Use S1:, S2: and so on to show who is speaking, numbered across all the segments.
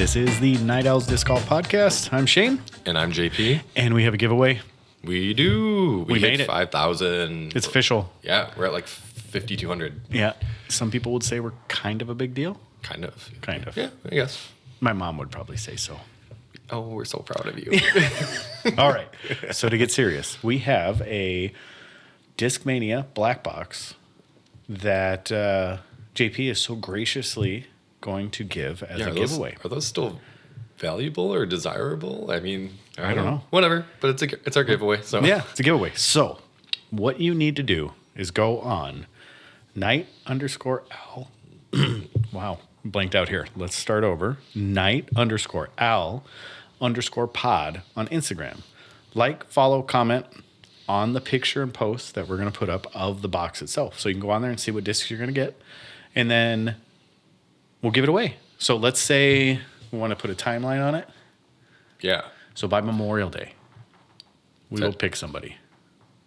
S1: This is the Night Owls Disc Golf Podcast. I'm Shane.
S2: And I'm JP.
S1: And we have a giveaway.
S2: We do.
S1: We made
S2: hit
S1: it.
S2: 5,000.
S1: It's official.
S2: Yeah, we're at like 5,200.
S1: Yeah. Some people would say we're kind of a big deal.
S2: Kind of.
S1: Kind of.
S2: Yeah, I guess.
S1: My mom would probably say so.
S2: Oh, we're so proud of you.
S1: All right. So to get serious, we have a Discmania black box that JP is so graciously going to give as a giveaway.
S2: Are those still valuable or desirable? I mean,
S1: I don't know.
S2: Whatever, but it's our giveaway. So
S1: yeah, it's a giveaway. So what you need to do is go on night_owl. Wow, blanked out here. Let's start over. night_owl_pod on Instagram. Like, follow, comment on the picture and post that we're going to put up of the box itself. So you can go on there and see what discs you're going to get. And then we'll give it away. So let's say we want to put a timeline on it.
S2: Yeah.
S1: So by Memorial Day, we will pick somebody.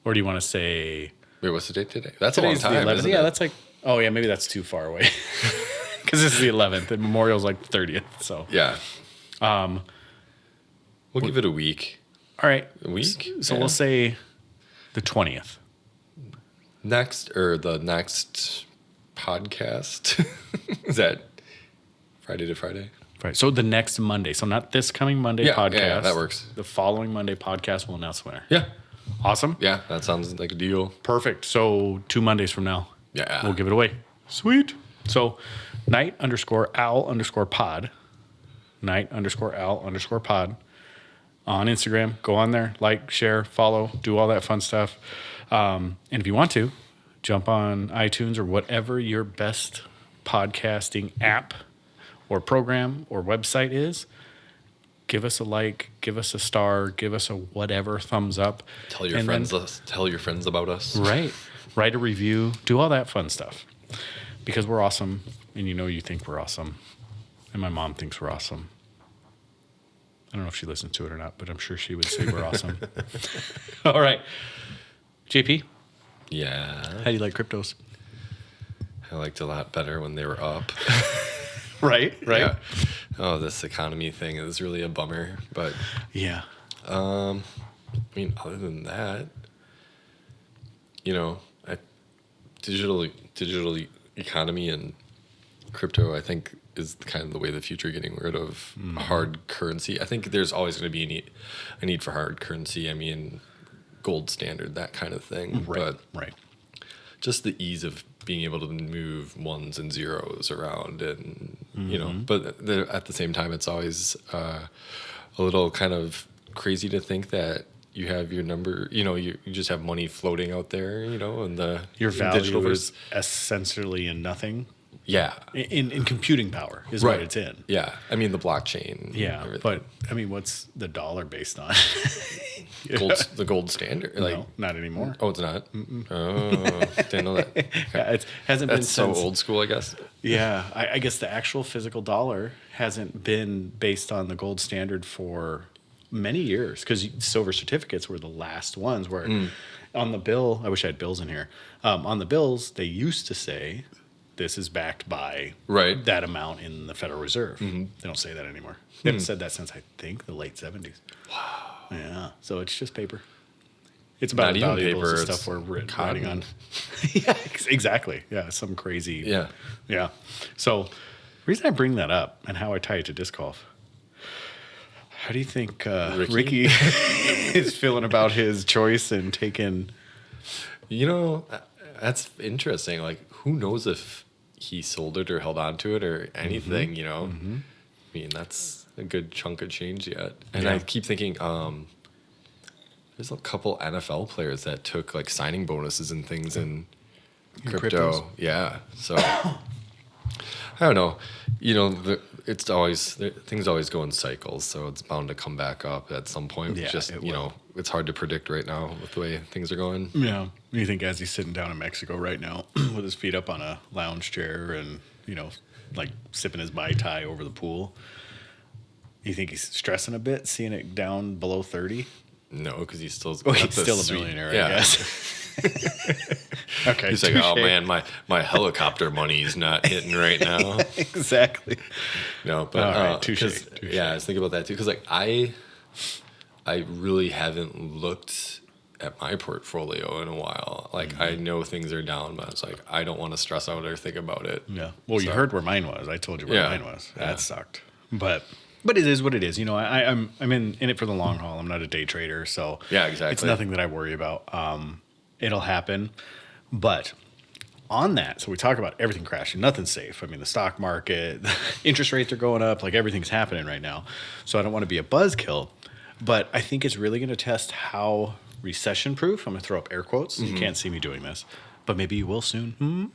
S1: Or do you want to say...
S2: Wait, what's the date today? That's a long time, isn't
S1: yeah,
S2: it?
S1: that's like... Oh, yeah, maybe that's too far away. Because this is the 11th, and Memorial's like the 30th, so...
S2: Yeah. We'll give it a week.
S1: All right.
S2: A week?
S1: So we'll say the 20th.
S2: The next podcast. Is that Friday to Friday?
S1: Right. So the next Monday. So not this coming Monday podcast.
S2: Yeah, that works.
S1: The following Monday podcast will announce the winner.
S2: Yeah.
S1: Awesome.
S2: Yeah, that sounds like a deal.
S1: Perfect. So 2 Mondays from now,
S2: Yeah.
S1: we'll give it away. Sweet. So night_owl_pod. Night_owl_pod on Instagram. Go on there, like, share, follow, do all that fun stuff. And if you want to, jump on iTunes or whatever your best podcasting app or program or website is. Give us a like, give us a star, give us a whatever, thumbs up.
S2: Tell your friends about us.
S1: Right. Write a review, do all that fun stuff. Because we're awesome, and you think we're awesome. And my mom thinks we're awesome. I don't know if she listens to it or not, but I'm sure she would say we're awesome. All right. JP?
S2: Yeah.
S1: How do you like cryptos?
S2: I liked a lot better when they were up.
S1: Right.
S2: Yeah. Oh, this economy thing is really a bummer. But
S1: Yeah.
S2: I mean, other than that, digital economy and crypto, I think, is kind of the way of the future, getting rid of hard currency. I think there's always going to be a need for hard currency. I mean, gold standard, that kind of thing.
S1: Right.
S2: But just the ease of being able to move ones and zeros around, and but at the same time, it's always a little kind of crazy to think that you have your number, you just have money floating out there, and
S1: Your value
S2: digital
S1: is essentially in nothing.
S2: Yeah.
S1: In computing power is what it's in.
S2: Yeah. I mean, the blockchain.
S1: Yeah.
S2: Everything.
S1: But, I mean, what's the dollar based on?
S2: The gold standard.
S1: No, not anymore.
S2: Oh, it's not? Oh, didn't know that. Okay.
S1: Yeah, it hasn't been
S2: That's so
S1: since,
S2: old school, I guess.
S1: Yeah. I guess the actual physical dollar hasn't been based on the gold standard for many years, because silver certificates were the last ones where on the bill, I wish I had bills in here. On the bills, they used to say this is backed by that amount in the Federal Reserve. They don't say that anymore. They haven't said that since, I think, the late 70s. Wow. Yeah. So it's just paper. It's about
S2: Not even
S1: valuable
S2: paper,
S1: stuff we're writing on.
S2: cotton.
S1: Yeah, exactly. Yeah, some crazy.
S2: Yeah.
S1: Yeah. So the reason I bring that up and how I tie it to disc golf, how do you think Ricky is feeling about his choice and taking...
S2: That's interesting. Like, who knows if he sold it or held on to it or anything, I mean, that's a good chunk of change yet. And I keep thinking, there's a couple NFL players that took like signing bonuses and things in crypto.
S1: Cryptos?
S2: Yeah. So I don't know. Things always go in cycles, so it's bound to come back up at some point.
S1: Yeah,
S2: Just,
S1: it will.
S2: it's hard to predict right now with the way things are going.
S1: Yeah. You think as he's sitting down in Mexico right now with his feet up on a lounge chair and, like sipping his Mai Tai over the pool, you think he's stressing a bit, seeing it down below 30?
S2: No, because he's still
S1: He's still a millionaire, I guess. Okay.
S2: He's like, oh man, my helicopter money is not hitting right now.
S1: Exactly.
S2: No, but
S1: All right, touche.
S2: yeah, I was thinking about that too because like I really haven't looked at my portfolio in a while. Like I know things are down, but it's like I don't want to stress out or think about it.
S1: Yeah. Well, you heard where mine was. I told you where
S2: Yeah.
S1: mine was. That
S2: Yeah.
S1: sucked. But it is what it is. You know, I'm in it for the long haul. I'm not a day trader, so
S2: Yeah, exactly.
S1: It's nothing that I worry about. It'll happen. But on that, so we talk about everything crashing, nothing's safe. I mean, the stock market, interest rates are going up, like everything's happening right now. So I don't want to be a buzzkill, but I think it's really going to test how recession proof. I'm going to throw up air quotes. You can't see me doing this, but maybe you will soon.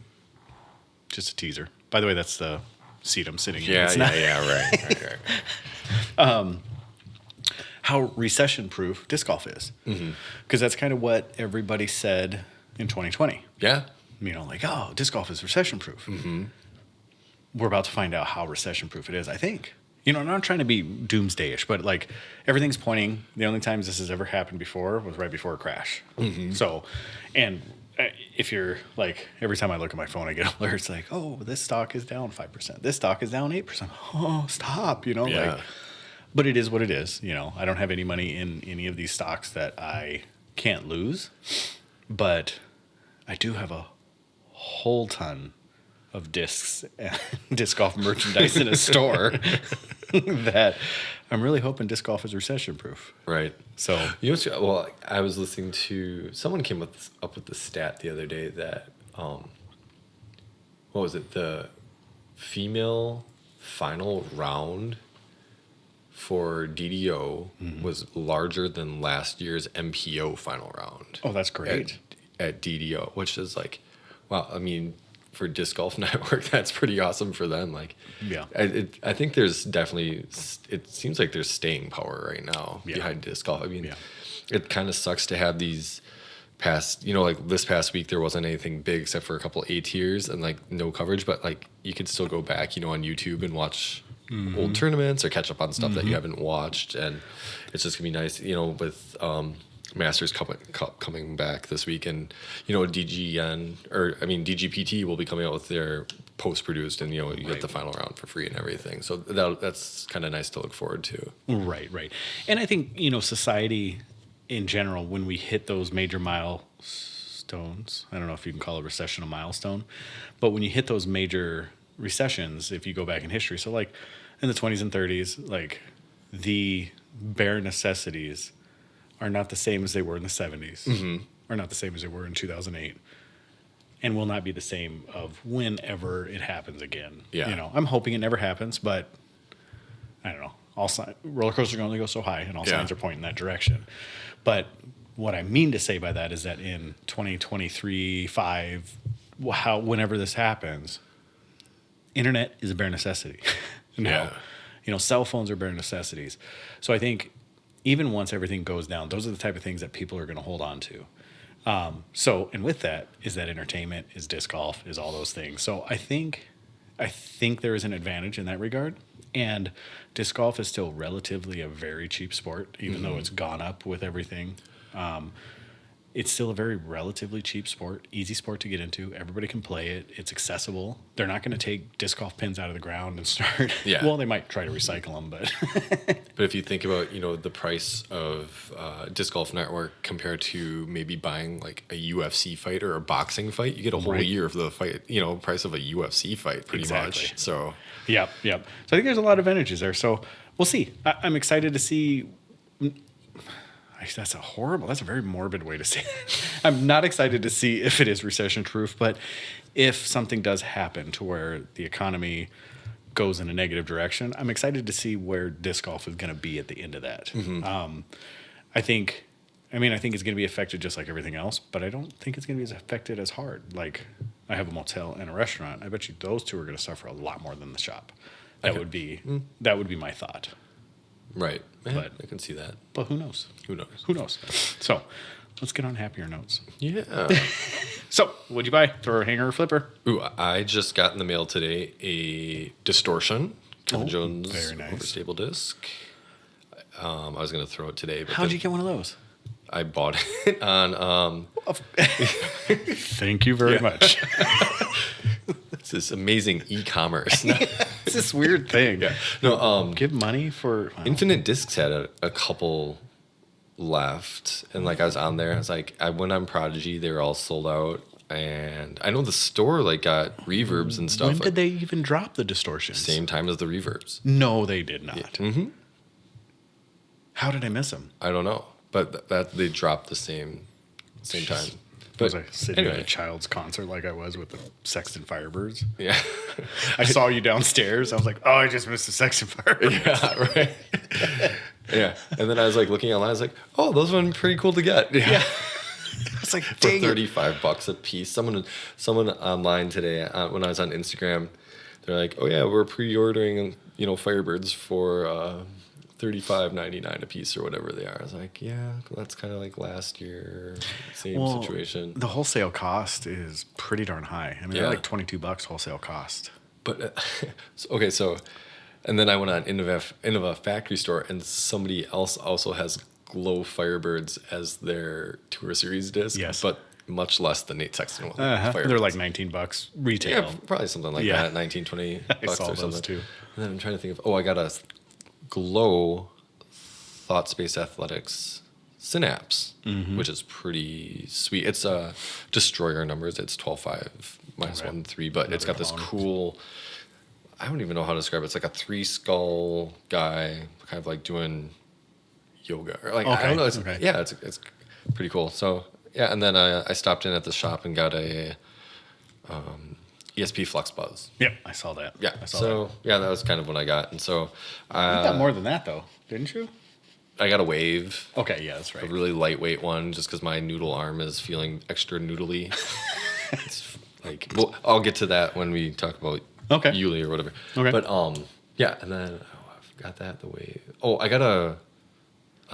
S1: Just a teaser. By the way, that's the seat I'm sitting in. It's not-
S2: Right.
S1: how recession proof disc golf is. Because that's kind of what everybody said in 2020.
S2: Yeah.
S1: You know, like, oh, disc golf is recession proof. We're about to find out how recession proof it is, I think. You know, I'm not trying to be doomsday-ish, but like everything's pointing. The only times this has ever happened before was right before a crash. So, and if you're like, every time I look at my phone, I get alerts like, oh, this stock is down 5%. This stock is down 8%. Oh, stop, you know?
S2: Yeah.
S1: Like, but it is what it is. You know, I don't have any money in any of these stocks that I can't lose, but I do have a whole ton of discs and disc golf merchandise in a store that I'm really hoping disc golf is recession proof.
S2: Right.
S1: So,
S2: You know, well, I was listening to someone came up with the stat the other day that what was it? The female final round for DDO was larger than last year's MPO final round.
S1: oh, that's great.
S2: At DDO, which is like, wow. I mean, for Disc Golf Network, that's pretty awesome for them. Like,
S1: Yeah.
S2: I think there's definitely, it seems like there's staying power right now behind disc golf. I mean, it kind of sucks to have these past, you know, like this past week, there wasn't anything big except for a couple A tiers and like no coverage, but like you could still go back, you know, on YouTube and watch old tournaments or catch up on stuff that you haven't watched. And it's just gonna be nice, you know, with, Masters coming back this week, and you know DGPT will be coming out with their post-produced, and you know you get the final round for free and everything. So that's kind of nice to look forward to.
S1: Right. And I think, you know, society in general, when we hit those major milestones, I don't know if you can call a recession a milestone, but when you hit those major recessions, if you go back in history, so like in the 20s and 30s, like the bare necessities are not the same as they were in the 70s, or not the same as they were in 2008, and will not be the same of whenever it happens again.
S2: Yeah.
S1: You know, I'm hoping it never happens, but I don't know. Roller coasters can only go so high, and all signs are pointing that direction. But what I mean to say by that is that in 2023, 5, whenever this happens, internet is a bare necessity. Now, you know, cell phones are bare necessities. So I think even once everything goes down, those are the type of things that people are going to hold on to. And with that is that entertainment, is disc golf, is all those things. So I think there is an advantage in that regard. And disc golf is still relatively a very cheap sport, even though it's gone up with everything. It's still a very relatively cheap sport, easy sport to get into. Everybody can play it. It's accessible. They're not going to take disc golf pins out of the ground and start.
S2: Yeah.
S1: Well, they might try to recycle them, but.
S2: But if you think about, you know, the price of Disc Golf Network compared to maybe buying like a UFC fight or a boxing fight, you get a whole year of the fight, you know, price of a UFC fight pretty much. So.
S1: Yep. So I think there's a lot of advantages there. So we'll see. I'm excited to see. That's a very morbid way to say that. I'm not excited to see if it is recession proof, but if something does happen to where the economy goes in a negative direction, I'm excited to see where disc golf is going to be at the end of that. I think it's going to be affected just like everything else, but I don't think it's going to be as affected as hard. Like I have a motel and a restaurant. I bet you those two are going to suffer a lot more than the shop. That would be my thought.
S2: Right. Yeah,
S1: But-
S2: I can see that.
S1: But who knows?
S2: Who knows?
S1: Who knows? So let's get on happier notes.
S2: Yeah.
S1: So what'd you buy? Throw a hanger or flipper?
S2: Ooh, I just got in the mail today a Distortion Kevin Jones
S1: very nice.
S2: overstable disc. I was going to throw it today, but
S1: How'd you get one of those?
S2: I bought it on
S1: Thank you very much.
S2: it's this amazing e-commerce.
S1: It's this weird thing.
S2: Yeah. No,
S1: Give money for
S2: Infinite Discs had a couple left, and like I was on there. I was like, I went on Prodigy. They were all sold out, and I know the store like got reverbs and stuff.
S1: When
S2: like,
S1: did they even drop the distortions?
S2: same time as the reverbs?
S1: No, they did not.
S2: Mm-hmm.
S1: How did I miss them?
S2: I don't know, but that they dropped the same time.
S1: Was
S2: But
S1: I sitting at
S2: anyway,
S1: a child's concert like I was with the Sexton Firebirds?
S2: yeah,
S1: I saw you downstairs. I was like, oh, I just missed the Sexton Firebirds.
S2: yeah, right. Yeah, and then I was like looking online. I was like, oh, those ones pretty cool to get.
S1: Yeah. It's like,
S2: For
S1: dang it.
S2: $35 a piece. Someone online today when I was on Instagram, they're like, "Oh yeah, we're pre-ordering, Firebirds for $35.99 a piece or whatever they are." I was like, "Yeah, that's kind of like last year, same situation."
S1: The wholesale cost is pretty darn high. I mean,
S2: Yeah.
S1: they're like $22 wholesale cost.
S2: But and then I went on Innova Factory Store, and somebody else also has Glow Firebirds as their Tour Series disc.
S1: Yes.
S2: But much less than Nate Sexton one.
S1: They're like $19 retail.
S2: Yeah, probably something like
S1: Yeah.
S2: that, 19, 20
S1: I
S2: bucks
S1: saw
S2: or
S1: those
S2: something.
S1: too.
S2: And then I'm trying to think of, I got a Glow Thought Space Athletics Synapse, which is pretty sweet. It's a Destroyer numbers. It's 12.5 minus
S1: Okay.
S2: 1.3, but it's got this
S1: clone.
S2: cool, I don't even know how to describe it. It's like a 3-skull guy kind of like doing yoga. Or like, I
S1: Okay,
S2: don't know. It's,
S1: okay.
S2: Yeah, it's pretty cool. So, yeah, and then I stopped in at the shop and got a ESP Flux Buzz.
S1: Yep, I saw that.
S2: Yeah.
S1: I saw
S2: So yeah, that was kind of what I got, and so
S1: that. You got more than that, though, didn't you?
S2: I got a Wave,
S1: Okay, yeah, that's
S2: a
S1: right.
S2: really lightweight one, just because my noodle arm is feeling extra noodly. It's like, well, I'll get to that when we talk about
S1: Okay.
S2: Yuli or whatever.
S1: Okay.
S2: But yeah, and then I forgot that the Wave. Oh, I got a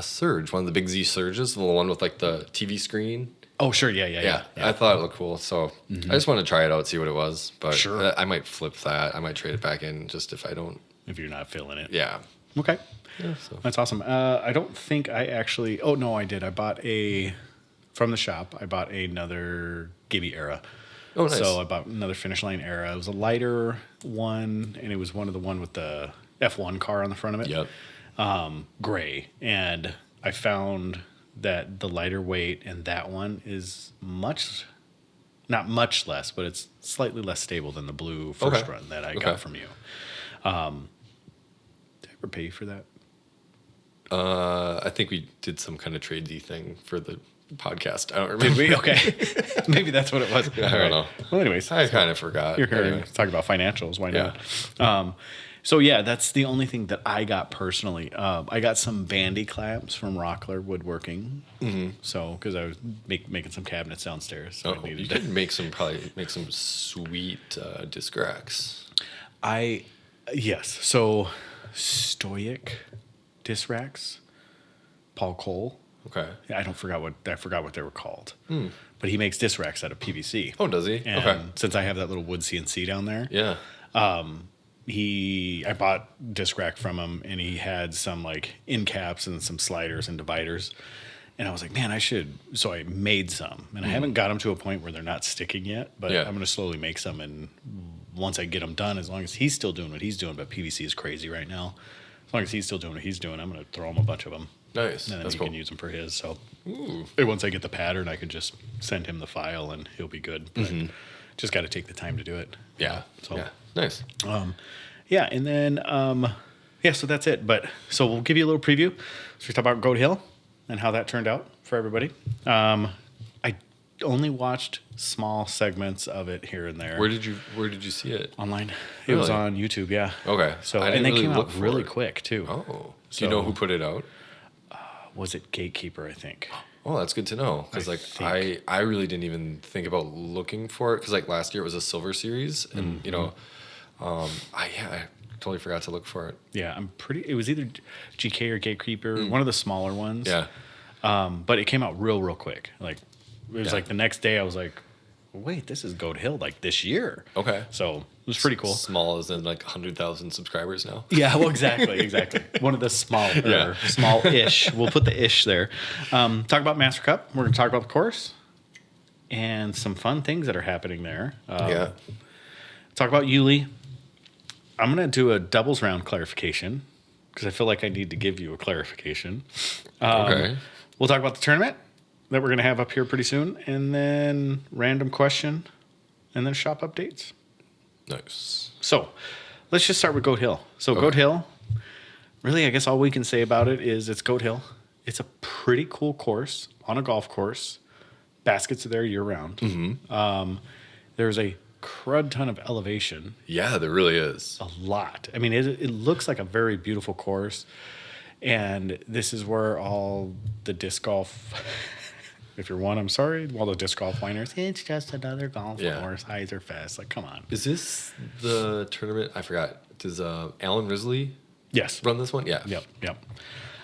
S2: Surge, one of the Big Z Surges, the one with like the TV screen.
S1: Oh, sure, yeah.
S2: I thought it looked cool, so I just wanted to try it out, see what it was. But
S1: Sure.
S2: I might flip that. I might trade it back in just if I don't.
S1: If you're not feeling it.
S2: Yeah.
S1: Okay.
S2: Yeah. So.
S1: That's awesome. I don't think I actually. Oh no, I did. I bought from the shop. I bought another Gibby Era.
S2: Oh, nice.
S1: So I bought another Finish Line Era. It was a lighter one, and it was one with the F1 car on the front of it.
S2: Yep.
S1: Gray, and I found that the lighter weight and that one is not much less, but it's slightly less stable than the blue first
S2: Okay.
S1: run that I
S2: Okay.
S1: got from you. Did I ever pay you for that?
S2: I think we did some kind of tradey thing for the podcast. I don't remember.
S1: Did we? Okay. Maybe that's what it was.
S2: I don't know.
S1: Well, anyways,
S2: I kind of forgot.
S1: you're here
S2: Anyway.
S1: to talk about financials. Why
S2: Yeah.
S1: not? So yeah, that's the only thing that I got personally. I got some bandy clamps from Rockler Woodworking. Mm-hmm. So because I was making some cabinets downstairs, so I
S2: You
S1: needed
S2: could make some sweet disc racks.
S1: Yes. So Stoic disc racks, Paul Cole.
S2: Okay.
S1: I forgot what they were called. But he makes disc racks out of PVC.
S2: Oh, does he?
S1: And
S2: Okay.
S1: since I have that little wood CNC down there,
S2: Yeah.
S1: I bought disc rack from him, and he had some like end caps and some sliders and dividers. And I was like, man, I should. So I made some, and I haven't got them to a point where they're not sticking yet. But
S2: Yeah.
S1: I'm going to slowly make some, and once I get them done, as long as he's still doing what he's doing, but PVC is crazy right now. As long as he's still doing what he's doing, I'm going to throw him a bunch of them,
S2: Nice.
S1: and then
S2: That's
S1: he
S2: cool.
S1: can use them for his. So
S2: Ooh.
S1: once I get the pattern, I can just send him the file, and he'll be good. But just got to take the time to do it.
S2: Yeah.
S1: So
S2: Yeah. Nice.
S1: yeah, and then so that's it. But so we'll give you a little preview. So we talk about Goat Hill and how that turned out for everybody. I only watched small segments of it here and there.
S2: Where did you see it?
S1: Online? It was
S2: Really?
S1: on YouTube. Yeah.
S2: Okay.
S1: So
S2: I
S1: and
S2: didn't
S1: they came
S2: look
S1: out
S2: for
S1: really
S2: it.
S1: quick too.
S2: Oh. Do you know who put it out?
S1: Was it Gatekeeper? I think.
S2: Oh, that's good to know. Because I really didn't even think about looking for it. Because like last year it was a silver series, and I totally forgot to look for it.
S1: Yeah, it was either GK or Gatekeeper, one of the smaller ones.
S2: Yeah.
S1: But it came out real quick. Like it was
S2: Yeah.
S1: like the next day I was like, wait, this is Goat Hill like this year.
S2: Okay.
S1: So it was pretty cool.
S2: Small as in like 100,000 subscribers now.
S1: Yeah, well, exactly. One of the
S2: Yeah.
S1: small-ish. We'll put the ish there. Talk about Master Cup. We're going to talk about the course and some fun things that are happening there.
S2: Yeah.
S1: Talk about Uli. I'm going to do a doubles round clarification because I feel like I need to give you a clarification.
S2: Okay.
S1: We'll talk about the tournament that we're going to have up here pretty soon, and then random question, and then shop updates.
S2: Nice.
S1: So let's just start with Goat Hill. So
S2: Okay.
S1: Goat Hill, really, I guess all we can say about it is it's Goat Hill. It's a pretty cool course on a golf course. Baskets are there year round.
S2: Mm-hmm.
S1: There's a crud ton of elevation.
S2: Yeah, there really is.
S1: A lot. I mean, it looks like a very beautiful course. And this is where all the disc golf, if you're one, I'm sorry, all the disc golf whiners, it's just another golf course, highs are fast. Like, come on.
S2: Is this the tournament? I forgot. Does Alan Risley
S1: Yes.
S2: run this one? Yeah.
S1: Yep.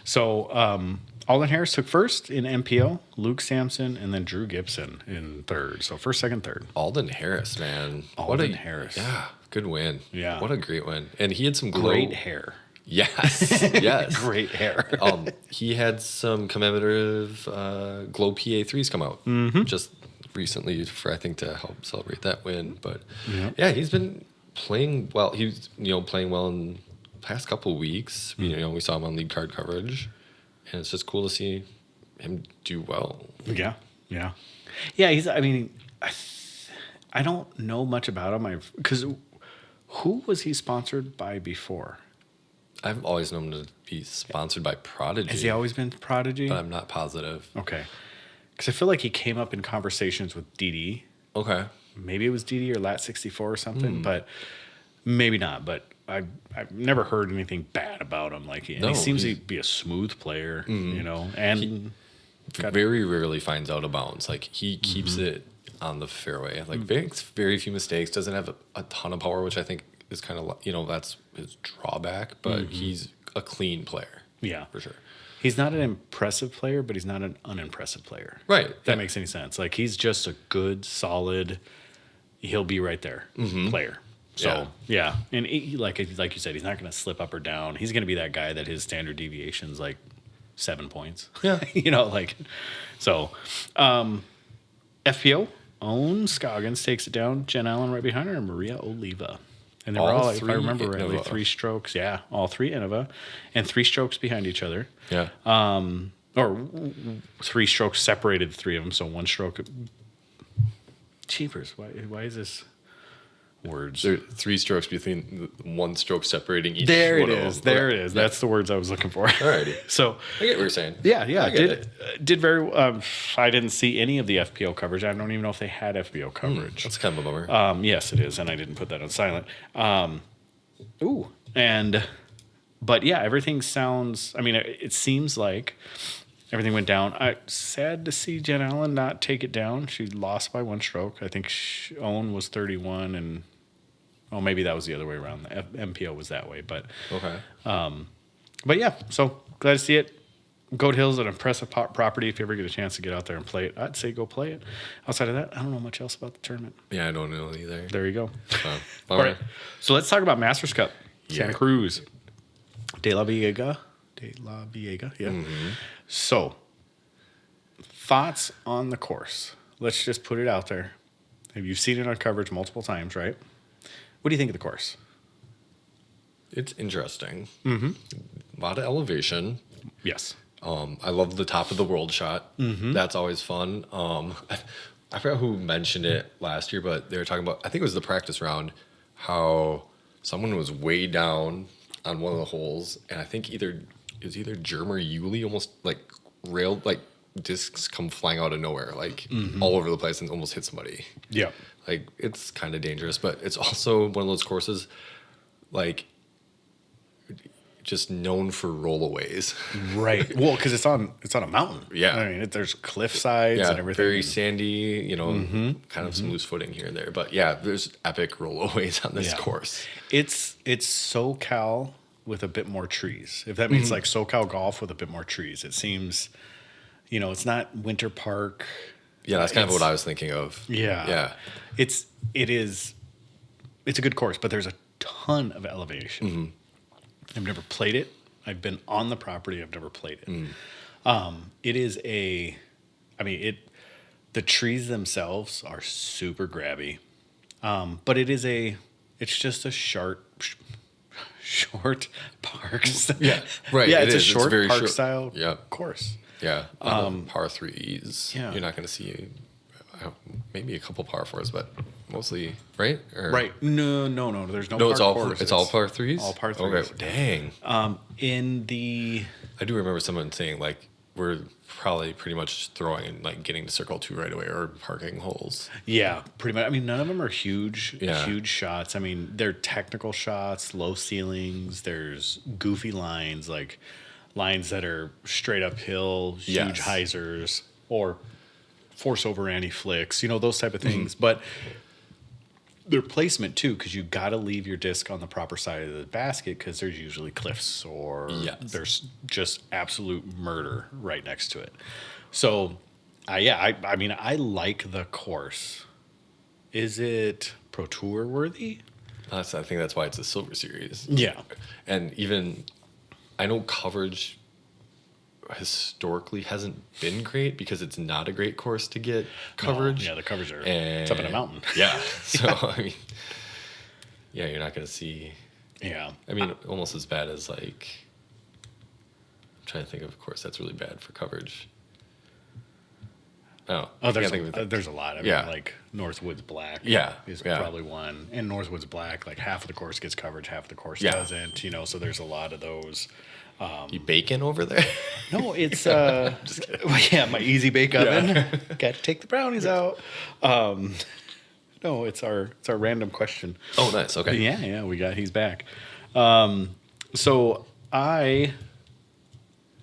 S1: So Alden Harris took first in MPO, Luke Sampson, and then Drew Gibson in third. So first, second, third.
S2: Alden Harris, man.
S1: Alden Harris.
S2: Yeah, good win.
S1: Yeah.
S2: What a great win. And he had some
S1: Great hair.
S2: Yes. Yes.
S1: Great hair.
S2: He had some commemorative Glow PA3s come out just recently for, I think, to help celebrate that win. But yeah, he's been playing well. He's, playing well in the past couple of weeks. We saw him on lead card coverage, and it's just cool to see him do well.
S1: Yeah. He's, I mean, I don't know much about him. Because who was he sponsored by before?
S2: I've always known him to be sponsored by Prodigy.
S1: Has he always been Prodigy?
S2: But I'm not positive.
S1: Okay. Because I feel like he came up in conversations with DD.
S2: Okay.
S1: Maybe it was DD or Lat 64 or something, but maybe not. But I've never heard anything bad about him. Like, he seems to be a smooth player, and
S2: very rarely finds out of bounds. Like, he keeps it on the fairway. Like, very few mistakes. Doesn't have a ton of power, which I think is kind of, that's his drawback. But he's a clean player.
S1: Yeah.
S2: For sure.
S1: He's not an impressive player, but he's not an unimpressive player.
S2: Right.
S1: If that makes any sense. Like, he's just a good, solid, he'll be right there player. So, yeah. And like you said, he's not going to slip up or down. He's going to be that guy that his standard deviation's like 7 points.
S2: Yeah.
S1: So, FPO, Owen Scoggins takes it down. Jen Allen right behind her, and Maria Oliva. And they were all, if I remember rightly, 3 strokes. Yeah, all 3 Innova, and 3 strokes behind each other.
S2: Yeah.
S1: Or 3 strokes separated the 3 of them, so 1 stroke. Cheapers. Why is this words?
S2: There are 3 strokes between 1 stroke separating each.
S1: There it
S2: one of
S1: is.
S2: them.
S1: There
S2: Okay.
S1: it is. That's the words I was looking for.
S2: Alrighty.
S1: So
S2: I get what you're saying.
S1: yeah.
S2: I get
S1: Did very. I didn't see any of the FPO coverage. I don't even know if they had FPO coverage.
S2: That's kind of a bummer.
S1: Yes, it is, and I didn't put that on silent. But yeah, everything sounds. I mean, it seems like everything went down. Sad to see Jen Allen not take it down. She lost by 1 stroke. I think Owen was 31, and maybe that was the other way around. The MPO was that way, but
S2: Okay.
S1: but yeah. So glad to see it. Goat Hill's an impressive property. If you ever get a chance to get out there and play it, I'd say go play it. Outside of that, I don't know much else about the tournament.
S2: Yeah, I don't know either.
S1: There you go.
S2: All
S1: right. So let's talk about Masters Cup. Santa
S2: Yeah.
S1: Cruz. De La Viega. Yeah. So, thoughts on the course? Let's just put it out there. You've seen it on coverage multiple times, right? What do you think of the course?
S2: It's interesting. A lot of elevation.
S1: Yes.
S2: I love the top of the world shot. That's always fun. I forgot who mentioned it last year, but they were talking about, I think it was the practice round, how someone was way down on one of the holes, and I think it was either Germ or Yuli almost like railed, like discs come flying out of nowhere, like all over the place, and almost hit somebody.
S1: Yeah.
S2: Like, it's kind of dangerous, but it's also one of those courses, like, just known for rollaways.
S1: Right. Well, because it's on a mountain.
S2: Yeah.
S1: I mean, there's cliff sides and everything.
S2: Very sandy, kind of some loose footing here and there. But yeah, there's epic rollaways on this course.
S1: It's SoCal with a bit more trees. If that means like SoCal golf with a bit more trees. It seems, it's not Winter Park.
S2: Yeah, that's kind of what I was thinking of.
S1: Yeah.
S2: Yeah.
S1: It's a good course, but there's a ton of elevation.
S2: Mm-hmm.
S1: I've never played it. I've been on the property. I've never played it. It is the trees themselves are super grabby. But it's just a short park.
S2: Yeah, right.
S1: Yeah,
S2: it
S1: it's a
S2: is.
S1: short
S2: very
S1: park style
S2: Yeah.
S1: course.
S2: Yeah. Par threes.
S1: Yeah.
S2: You're not going to see maybe a couple par fours, but mostly, right? Or,
S1: Right. No. There's no
S2: No,
S1: par fours.
S2: it's all par threes?
S1: All par threes.
S2: Okay. Dang.
S1: I
S2: I do remember someone saying, like, we're probably pretty much throwing and, like, getting to circle 2 right away or parking holes.
S1: Yeah, pretty much. I mean, none of them are huge
S2: Yeah.
S1: shots. I mean, they're technical shots, low ceilings. There's goofy lines, like lines that are straight uphill, huge
S2: Yes.
S1: hyzers, or force over anti-flicks, those type of things.
S2: Mm-hmm.
S1: But their placement, too, because you got to leave your disc on the proper side of the basket because there's usually cliffs or
S2: Yes.
S1: there's just absolute murder right next to it. So, I mean, I like the course. Is it Pro Tour worthy?
S2: I think that's why it's a Silver Series.
S1: Yeah.
S2: And even, I know coverage historically hasn't been great because it's not a great course to get coverage.
S1: No, yeah, the covers are it's up in a mountain.
S2: Yeah. So, I mean, yeah, you're not going to see.
S1: Yeah.
S2: I mean, almost as bad as, like, I'm trying to think of a course that's really bad for coverage.
S1: There's a lot. I mean,
S2: Yeah.
S1: like Northwoods Black is
S2: Yeah.
S1: probably one. And Northwoods Black, like half of the course gets coverage, half of the course
S2: Yeah.
S1: doesn't, so there's a lot of those.
S2: You baking over there?
S1: No, it's my easy bake oven. Got to take the brownies out. No, it's our random question.
S2: Oh, nice. Okay.
S1: Yeah, he's back. So I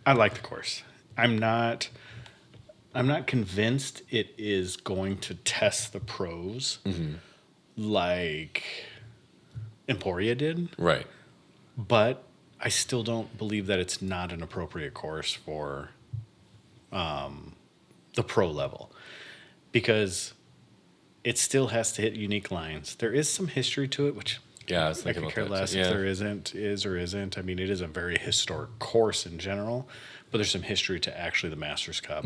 S1: like the course. I'm not convinced it is going to test the pros like Emporia did.
S2: Right.
S1: But I still don't believe that it's not an appropriate course for the pro level because it still has to hit unique lines. There is some history to it, which
S2: Yeah, I was
S1: I
S2: thinking
S1: could
S2: about
S1: care
S2: that.
S1: less
S2: too.
S1: if
S2: Yeah.
S1: there is or isn't. I mean, it is a very historic course in general, but there's some history to actually the Masters Cup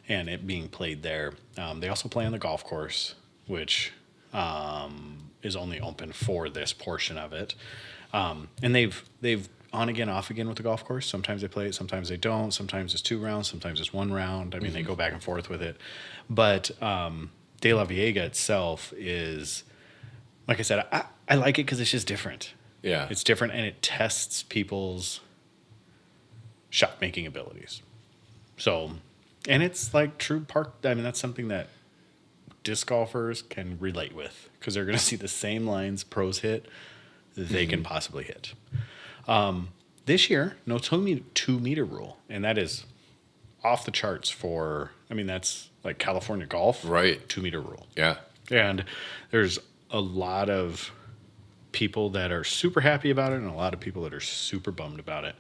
S1: and it being played there. They also play on the golf course, which is only open for this portion of it. And they've on again, off again with the golf course. Sometimes they play it, sometimes they don't. Sometimes it's 2 rounds, sometimes it's 1 round. I mean, they go back and forth with it. But De La Viega itself is, like I said, I like it because it's just different.
S2: Yeah.
S1: It's different and it tests people's shot making abilities. So, and it's like true park. I mean, that's something that disc golfers can relate with because they're going to see the same lines pros hit they can possibly hit. This year, no 2 meter rule, and that is off the charts for. I mean, that's like California golf,
S2: Right.
S1: 2 meter rule.
S2: Yeah.
S1: And there's a lot of people that are super happy about it and a lot of people that are super bummed about it.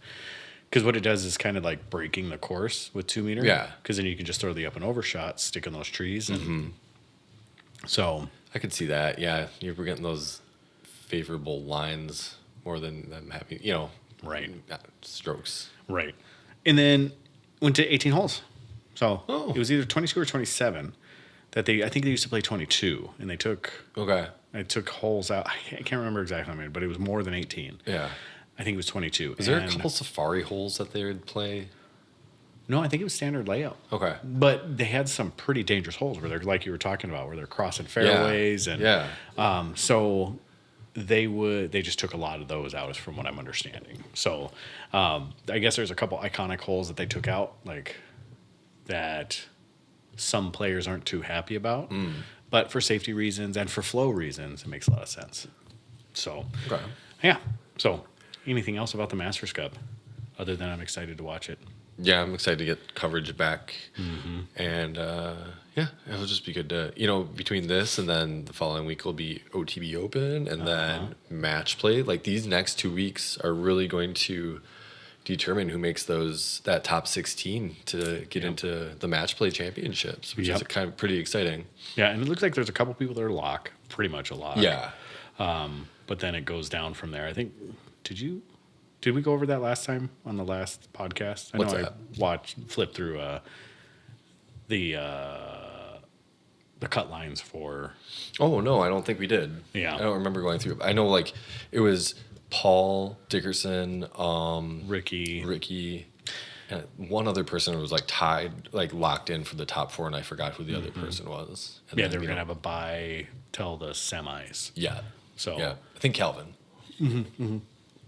S1: Because what it does is kind of like breaking the course with 2 meter.
S2: Yeah.
S1: Because then you can just throw the up and over shot, stick in those trees. And so.
S2: I could see that. Yeah. You're getting those favorable lines more than them having,
S1: Right.
S2: strokes.
S1: Right. And then went to 18 holes. So
S2: Oh.
S1: it was either 22 or 27 that I think they used to play 22. And they took holes out. I can't remember exactly how many, but it was more than 18.
S2: Yeah.
S1: I think it was 22.
S2: Was there a couple safari holes that they would play?
S1: No, I think it was standard layout.
S2: Okay.
S1: But they had some pretty dangerous holes where they're, like you were talking about, where they're crossing fairways.
S2: Yeah.
S1: And so they just took a lot of those out, from what I'm understanding. So I guess there's a couple iconic holes that they took out, like that some players aren't too happy about. But for safety reasons and for flow reasons, it makes a lot of sense. So,
S2: Okay.
S1: yeah. So anything else about the Masters Cup other than I'm excited to watch it?
S2: Yeah, I'm excited to get coverage back. And it'll just be good to, between this and then the following week will be OTB Open and then match play. Like these next 2 weeks are really going to determine who makes that top 16 to get into the match play championships, which is kind of pretty exciting.
S1: Yeah, and it looks like there's a couple people that are lock, pretty much a lock.
S2: Yeah.
S1: But then it goes down from there. I think, did we go over that last time on the last podcast? I
S2: What's
S1: know
S2: that?
S1: I flipped through the cut lines for.
S2: Oh, no, I don't think we did.
S1: Yeah.
S2: I don't remember going through it. I know, like, it was Paul, Dickerson, Ricky, and one other person was, like, tied, like, locked in for the top 4, and I forgot who the other person was. And
S1: Yeah, they were going to have a bye till the semis.
S2: Yeah.
S1: So
S2: Yeah, I think Calvin.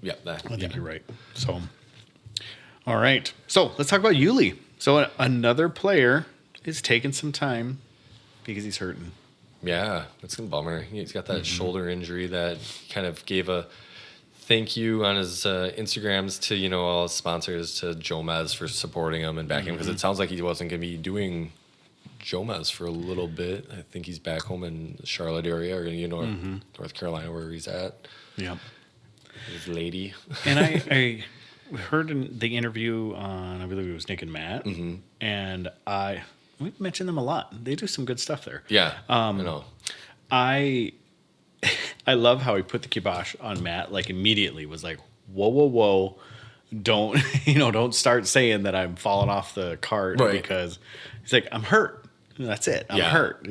S2: Yeah,
S1: I think you're right. So, all right. So let's talk about Yuli. So another player is taking some time because he's hurting.
S2: Yeah, that's a bummer. He's got that shoulder injury that kind of gave a thank you on his Instagrams to, all his sponsors, to Jomez for supporting him and backing him, because it sounds like he wasn't going to be doing Jomez for a little bit. I think he's back home in the Charlotte area or North Carolina, where he's at.
S1: Yeah.
S2: His lady.
S1: And I heard in the interview on, I believe it was Nick and Matt, and we mentioned them a lot. They do some good stuff there.
S2: Yeah, I know.
S1: I love how he put the kibosh on Matt, like immediately was like, whoa. Don't, don't start saying that I'm falling off the cart, because he's like, I'm hurt. That's it. I'm hurt,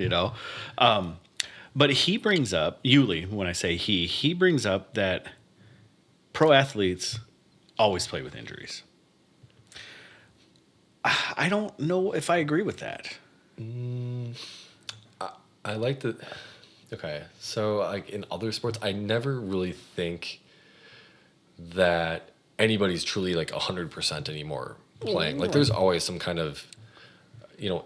S1: But he brings up, Yuli, when I say he brings up that pro athletes always play with injuries. I don't know if I agree with that.
S2: I like the. Okay, so like in other sports, I never really think that anybody's truly like 100% anymore playing. Like there's always some kind of,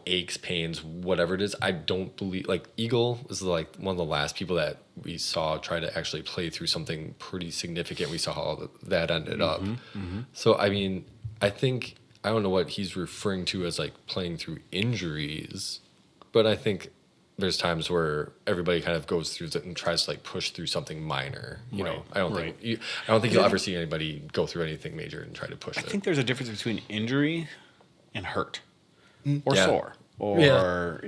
S2: aches, pains, whatever it is. I don't believe, like Eagle is like one of the last people that we saw try to actually play through something pretty significant. We saw how that ended up. So, I mean, I don't know what he's referring to as like playing through injuries, but I think there's times where everybody kind of goes through it and tries to like push through something minor. You know, I don't think you'll ever see anybody go through anything major and try to push it.
S1: I think there's a difference between injury and hurt or sore or,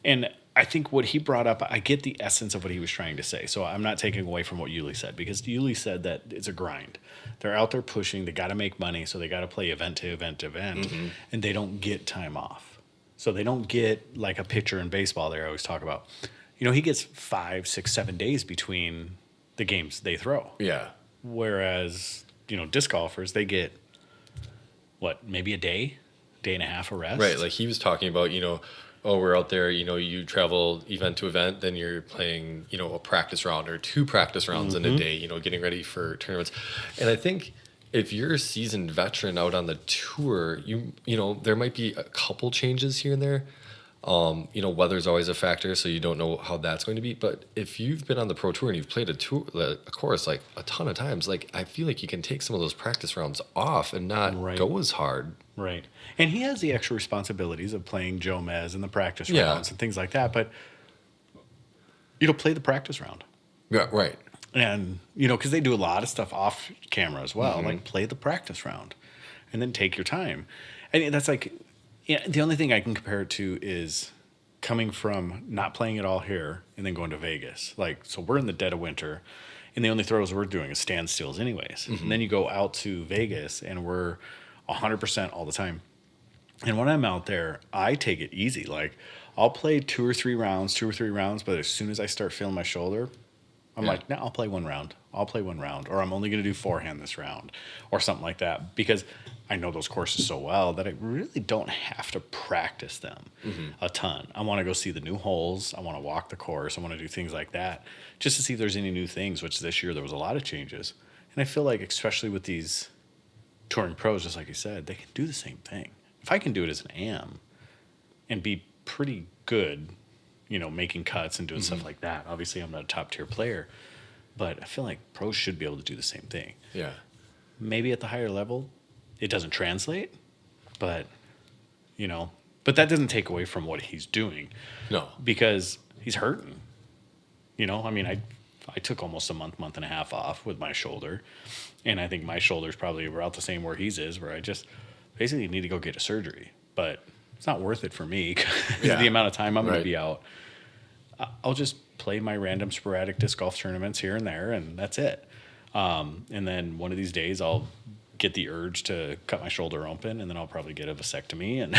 S1: and I think what he brought up, I get the essence of what he was trying to say. So I'm not taking away from what Yuli said, because Yuli said that it's a grind. They're out there pushing. They got to make money. So they got to play event to event to event, and they don't get time off. So they don't get like a pitcher in baseball there I always talk about. He gets 5, 6, 7 days between the games they throw. Yeah. Whereas, disc golfers, they get, maybe a day and a half of rest?
S2: Right. Like he was talking about, we're out there, you travel event to event, then you're playing, a practice round or 2 practice rounds in a day, getting ready for tournaments. And I think if you're a seasoned veteran out on the tour, there might be a couple changes here and there. Weather's always a factor, so you don't know how that's going to be. But if you've been on the pro tour and you've played a course like a ton of times, like I feel like you can take some of those practice rounds off and not go as hard.
S1: Right. And he has the extra responsibilities of playing Jomez and the practice rounds and things like that. But play the practice round.
S2: Yeah, right.
S1: And, because they do a lot of stuff off camera as well. Like, play the practice round and then take your time. And that's like, the only thing I can compare it to is coming from not playing it all here and then going to Vegas. Like, so we're in the dead of winter, and the only throws we're doing is standstills anyways. And then you go out to Vegas, and we're 100% all the time. And when I'm out there, I take it easy. Like, I'll play 2 or 3 rounds, but as soon as I start feeling my shoulder, I'm like, no, I'll play 1 round. Or I'm only going to do forehand this round or something like that, because I know those courses so well that I really don't have to practice them a ton. I want to go see the new holes. I want to walk the course. I want to do things like that just to see if there's any new things, which this year there was a lot of changes. And I feel like, especially with these touring pros, just like you said, they can do the same thing. If I can do it as an AM and be pretty good, making cuts and doing stuff like that. Obviously, I'm not a top-tier player, but I feel like pros should be able to do the same thing. Yeah. Maybe at the higher level, it doesn't translate, but, but that doesn't take away from what he's doing. No. Because he's hurting. I I took almost a month and a half off with my shoulder. And I think my shoulder's probably about the same where his is, where I just basically need to go get a surgery. But it's not worth it for me because the amount of time I'm going to be out. I'll just play my random sporadic disc golf tournaments here and there, and that's it. And then one of these days I'll get the urge to cut my shoulder open, and then I'll probably get a vasectomy and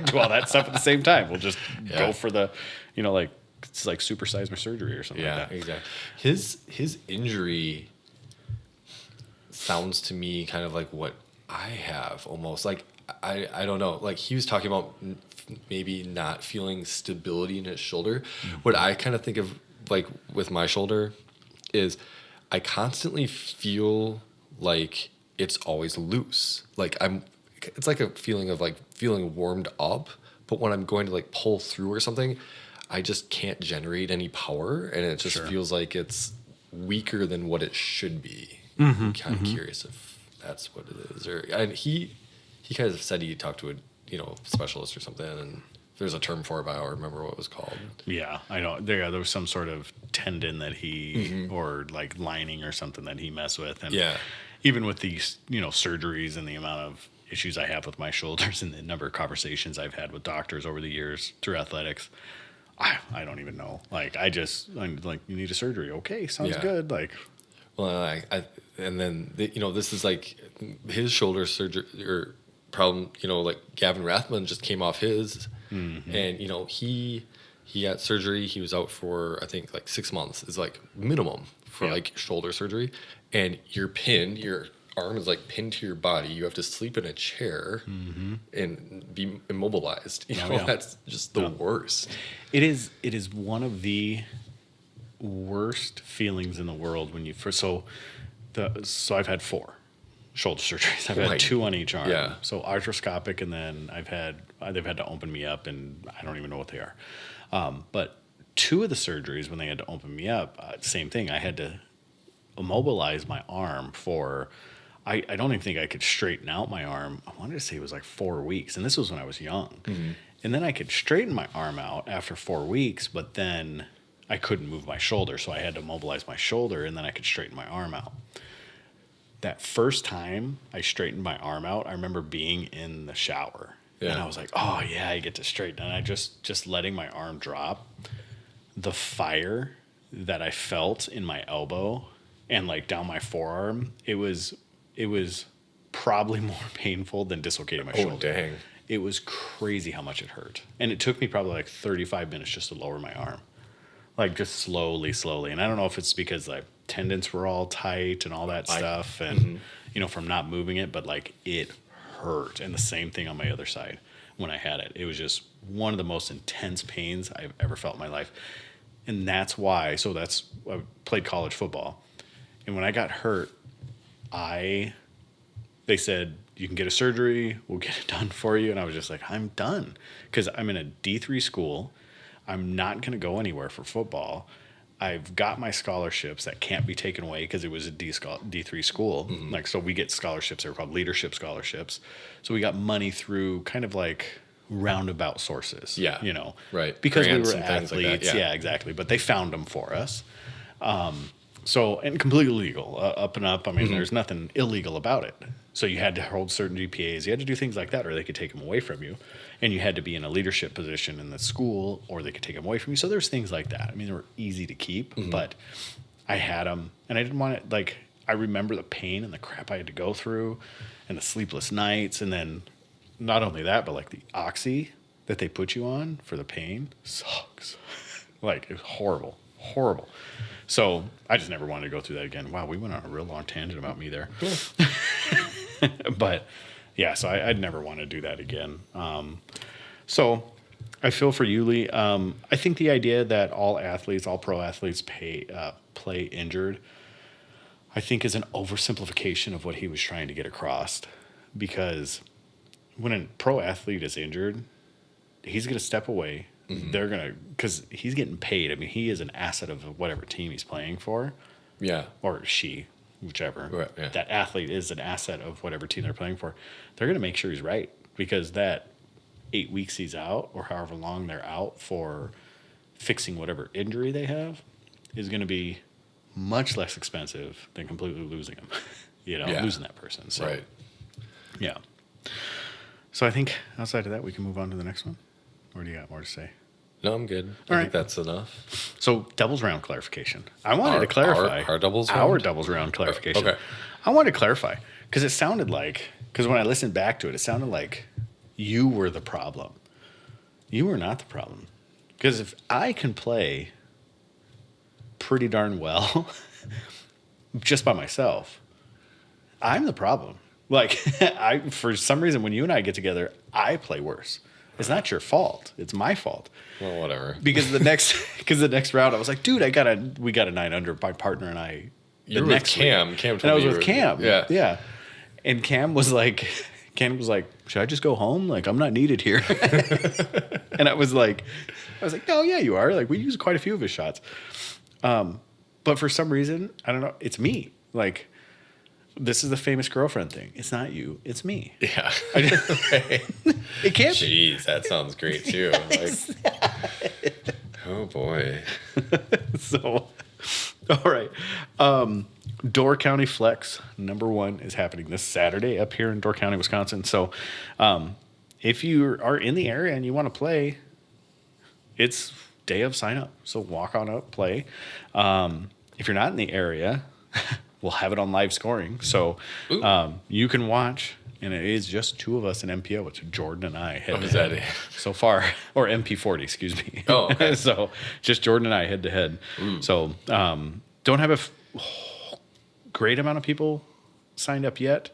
S1: do all that stuff at the same time. We'll just go for the, like it's like supersize my surgery or something like that.
S2: Exactly. His injury sounds to me kind of like what I have almost. Like I don't know. Like he was talking about maybe not feeling stability in his shoulder. What I kind of think of like with my shoulder is I constantly feel like it's always loose. Like it's like a feeling of like feeling warmed up, but when I'm going to like pull through or something, I just can't generate any power, and it just feels like it's weaker than what it should be. I'm kind of curious if that's what it is. And he kind of said he talked to a specialist or something, and there's a term for it, but I don't remember what it was called. Yeah,
S1: I know. There was some sort of tendon that he, or like lining or something that he messed with. And even with these, surgeries and the amount of issues I have with my shoulders and the number of conversations I've had with doctors over the years through athletics, I don't even know. Like, I'm like, you need a surgery. Okay, sounds good. Like,
S2: well, and then, this is like his shoulder surgery or problem, like Gavin Rathman just came off his, and, he got surgery. He was out for, I think, like 6 months is like minimum for like shoulder surgery. And your arm is like pinned to your body. You have to sleep in a chair and be immobilized. That's just the worst.
S1: It is one of the worst feelings in the world when you first. So I've had 4 shoulder surgeries. I've had 2 on each arm.
S2: Yeah.
S1: So arthroscopic, and then they've had to open me up, and I don't even know what they are. But 2 of the surgeries, when they had to open me up, same thing. I had to immobilize my arm for. I don't even think I could straighten out my arm. I wanted to say it was like 4 weeks, and this was when I was young. And then I could straighten my arm out after 4 weeks, but then I couldn't move my shoulder, so I had to mobilize my shoulder, and then I could straighten my arm out. That first time I straightened my arm out, I remember being in the shower, and I was like, "Oh yeah, I get to straighten." And I just letting my arm drop. The fire that I felt in my elbow and like down my forearm, it was probably more painful than dislocating my shoulder.
S2: Oh dang!
S1: It was crazy how much it hurt, and it took me probably like 35 minutes just to lower my arm. Like just slowly. And I don't know if it's because like tendons were all tight and all that stuff, and from not moving it, but like it hurt. And the same thing on my other side when I had it. It was just one of the most intense pains I've ever felt in my life. And that's why, I played college football. And when I got hurt, they said, you can get a surgery, we'll get it done for you. And I was just like, I'm done. Because I'm in a D3 school. I'm not going to go anywhere for football. I've got my scholarships that can't be taken away because it was a D3 school. Like, so we get scholarships. They're called leadership scholarships. So we got money through kind of like roundabout sources.
S2: Yeah. Right.
S1: Because
S2: Grants
S1: we were athletes. Like that, yeah, exactly. But they found them for us. And completely legal, up and up. I mean, there's nothing illegal about it. So you had to hold certain GPAs. You had to do things like that, or they could take them away from you. And you had to be in a leadership position in the school, or they could take them away from you. So there's things like that. I mean, they were easy to keep, but I had them, and I didn't want it. Like, I remember the pain and the crap I had to go through, and the sleepless nights, and then not only that, but like the oxy that they put you on for the pain sucks. Like, it was horrible. So I just never wanted to go through that again. Wow, we went on a real long tangent about me there. But yeah, so I'd never want to do that again. So I feel for Uli. I think the idea that all pro athletes play injured, I think is an oversimplification of what he was trying to get across. Because when a pro athlete is injured, he's going to step away. They're going to, because he's getting paid. I mean, he is an asset of whatever team he's playing for. Yeah. Or she, whichever. Right, yeah. That athlete is an asset of whatever team they're playing for. They're going to make sure he's right, because that 8 weeks he's out, or however long they're out for fixing whatever injury they have, is going to be much less expensive than completely losing them. Losing that person. So,
S2: Right.
S1: Yeah. So I think outside of that, we can move on to the next one. Or do you got more to say?
S2: No, I'm good.
S1: All
S2: I
S1: right.
S2: think that's enough.
S1: So doubles round clarification. I wanted to clarify
S2: our doubles
S1: our
S2: round?
S1: doubles round clarification.
S2: Okay.
S1: I wanted to clarify because it sounded like, because when I listened back to it, it sounded like you were the problem. You were not the problem. Because if I can play pretty darn well just by myself, I'm the problem. Like, for some reason, when you and I get together, I play worse. It's not your fault. It's my fault.
S2: Well, whatever.
S1: Because the next round, I was like, dude, we got a 9 under. My partner and I.
S2: You were with Cam. Cam told me
S1: and I was
S2: you
S1: with
S2: were-
S1: Cam.
S2: Yeah.
S1: Yeah. And Cam was like, should I just go home? Like, I'm not needed here. And I was like, no, yeah, you are. Like, we used quite a few of his shots. But for some reason, I don't know. It's me. Like, this is the famous girlfriend thing. It's not you. It's me.
S2: Yeah.
S1: It can't be.
S2: Jeez, that sounds great too. Oh boy.
S1: So, all right. Door County Flex #1 is happening this Saturday up here in Door County, Wisconsin. So, if you are in the area and you want to play, it's day of sign up. So walk on up, play. If you're not in the area, we'll have it on live scoring. So you can watch, and it is just 2 of us in MPO. It's Jordan and I head to
S2: is that
S1: head
S2: it?
S1: so far, or MP40, excuse me.
S2: Oh, okay.
S1: So just Jordan and I head to head. So don't have a great amount of people signed up yet.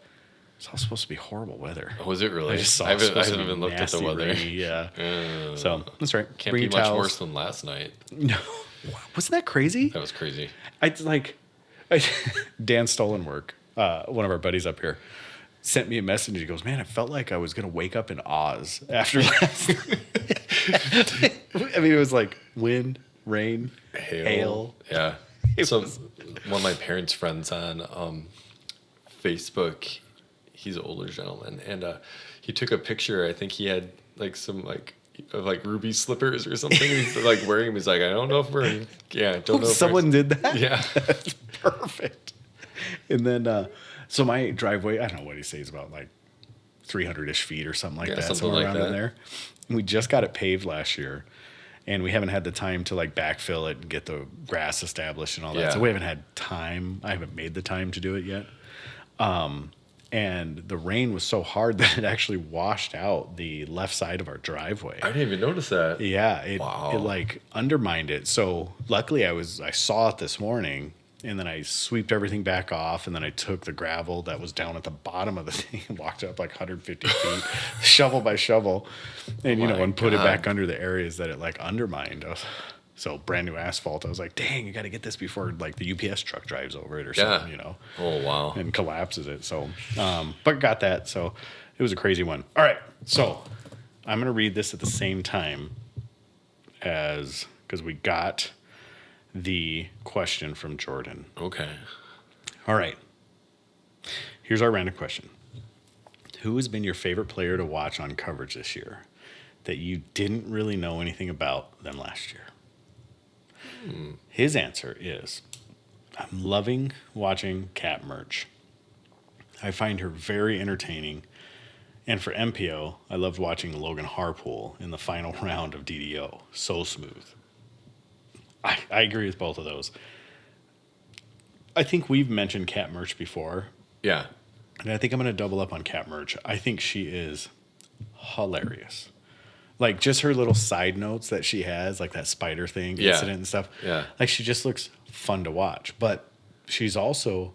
S1: It's all supposed to be horrible weather.
S2: Oh, was it really?
S1: I just saw
S2: I
S1: it's
S2: haven't
S1: supposed to be
S2: even looked at the
S1: nasty,
S2: weather.
S1: rainy, yeah. So that's right.
S2: Can't
S1: Bring
S2: be
S1: your
S2: much
S1: towels.
S2: worse than last night.
S1: No, wasn't that crazy?
S2: That was crazy.
S1: Dan Stolenwork, one of our buddies up here, sent me a message. He goes, "Man, I felt like I was gonna wake up in Oz after last." I mean, it was like wind, rain, hail.
S2: Yeah.
S1: It
S2: So
S1: was-
S2: one of my parents' friends on Facebook, he's an older gentleman, and he took a picture. I think he had like some of ruby slippers or something. He's like wearing them. He's like, I don't know if we're I don't know. If
S1: Someone did that.
S2: Yeah.
S1: That's perfect. And then, so my driveway, I don't know what he says, about like 300-ish feet or something like
S2: Yeah,
S1: that.
S2: something
S1: Somewhere
S2: like
S1: around in
S2: that.
S1: there. And we just got it paved last year. And we haven't had the time to like backfill it and get the grass established and all that.
S2: Yeah.
S1: So we haven't had time. I haven't made the time to do it yet. And the rain was so hard that it actually washed out the left side of our driveway.
S2: I didn't even notice that.
S1: Yeah, it
S2: Wow.
S1: like undermined it. So luckily I saw it this morning, and then I sweeped everything back off, and then I took the gravel that was down at the bottom of the thing and walked up like 150 feet, shovel by shovel, and
S2: My
S1: and put it
S2: God.
S1: back under the areas that it like undermined. So brand new asphalt. I was like, dang, you got to get this before like the UPS truck drives over it or
S2: Yeah.
S1: something,
S2: Oh wow.
S1: and collapses it. So, but got that. So it was a crazy one. All right. So I'm going to read this at the same time because we got the question from Jordan.
S2: Okay.
S1: All right. Here's our random question. Who has been your favorite player to watch on coverage this year that you didn't really know anything about them last year? His answer is, I'm loving watching Cat Merch. I find her very entertaining. And for MPO, I loved watching Logan Harpool in the final round of DDO. So smooth. I agree with both of those. I think we've mentioned Cat Merch before,
S2: Yeah.
S1: and I think I'm going to double up on Cat Merch. I think she is hilarious. Like, just her little side notes that she has, like that spider thing
S2: Yeah.
S1: incident and stuff.
S2: Yeah.
S1: Like, she just looks fun to watch. But she's also